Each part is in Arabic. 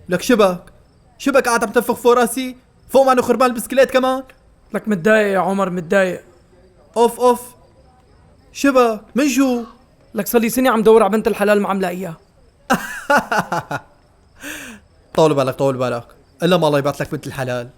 لك شبك قاعد عم تنفخ فوق راسي فوق ما خربان البسكليت كمان. لك متضايق يا عمر متضايق. اوف شبك من شو؟ لك صار لي سنة عم دور على بنت الحلال ما عم لاقيها. طول بالك الا ما الله يبعث لك بنت الحلال.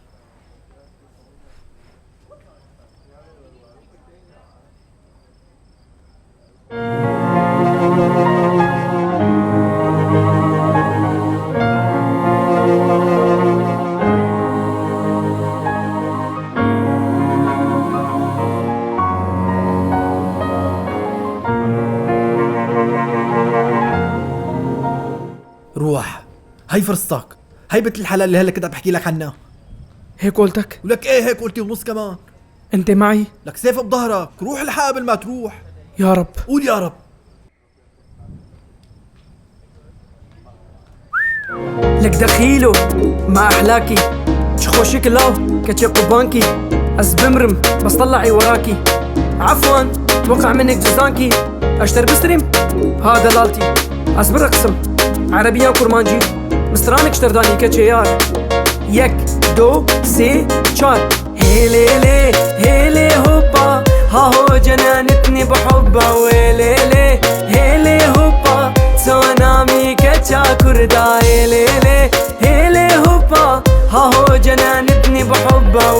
روح، هاي فرصتك، هاي بنت الحلال اللي هلا كنت عم بحكي لك عنها. هيك قولتك؟ ولك ايه هيك قلتي ونص كمان. انت معي؟ لك سيف بظهرك، روح الحق قبل ما تروح. يا رب. قول يا رب. لك دخيلو ما احلاكي تشخوشك لو كتشيب بانكي ازبمرم بس طلعي وراكي عفوا توقع منك جزانكي اشتر بستريم هذا لالتي ازبر اقسم عربية كرمانجي مسترانك اشترداني كتشيار يك دو سي چار هيلي هوبا ها هو جنانتني بحبها هيلي هوبا تسونامي كتشا كردا هيلي هوبا ها هو جنانتني بحبها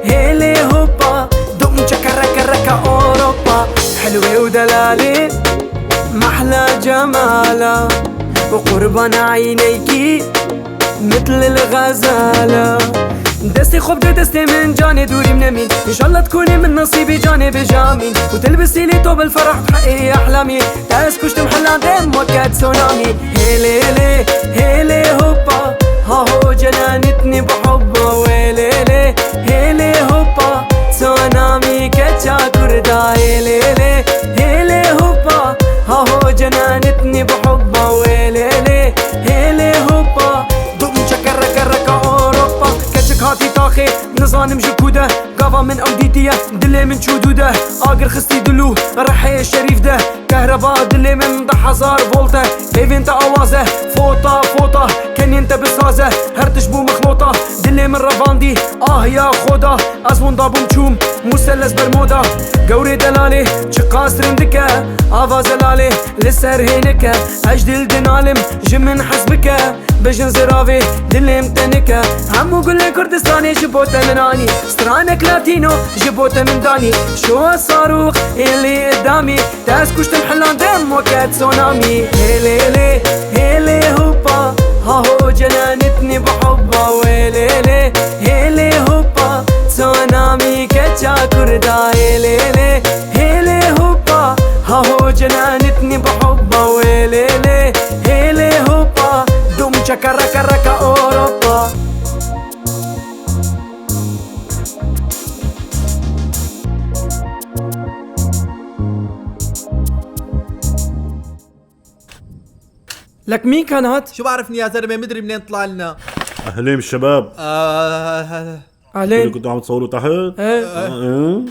هيلي هوبا دم شكركركا اوروبا حلوة ودلالي محلى جمالة وقربان عينيكي مثل الغزالة دستي خب دستي من جاني دوري من مين ان شاء الله تكوني من نصيبي جانب جامين وتلبسي لي طوب الفرح تحققي احلامي تاس كشت محلى دم وكاد تسونامي هيلي هوبا ها هو جنانتني بحبها هيلي هوبا تسونامي كتشا كردا هيلي هوبا ها هو جنانتني بحبها هيلي هوبا دم شكركركا اوروبا كتشك هاتي طاخي نظام جكوده قافا من اوديتيه دلي من شدوده اقر خستي دلو رحي الشريف ده كهرباء دلي من 10,000 فولته كيف انت اوازه فوطه كان انت بسازه هرتش بو مخلوطه دلي من رفاندي يا خودا ازمون دابون تشوم مثلث برمودا قوري دلالي شقاس رندكه افازلالي لسر هينكه اجدل دنالم جمن حسبكه بجن زرافي دلي متنكه عمو قل كردستاني جبوته مناني سترانك لاتينو جبوته من داني شو الصاروخ اللي قدامي تاس كشت محلان دم وكاد سونامي هيلي هوبا ها هو جنانتني بحبها هيلي هوبا سونامي كتشا كردا هيلي هوبا ها هو جنانتني بحبها هيلي هوبا دم شكركركا اوروبا لك مين كان هاد؟ شو بعرفني يا زلمه مدري منين طلع لنا. اهلين بالشباب. علين كنتوا عم تصوروا تحت؟ ايه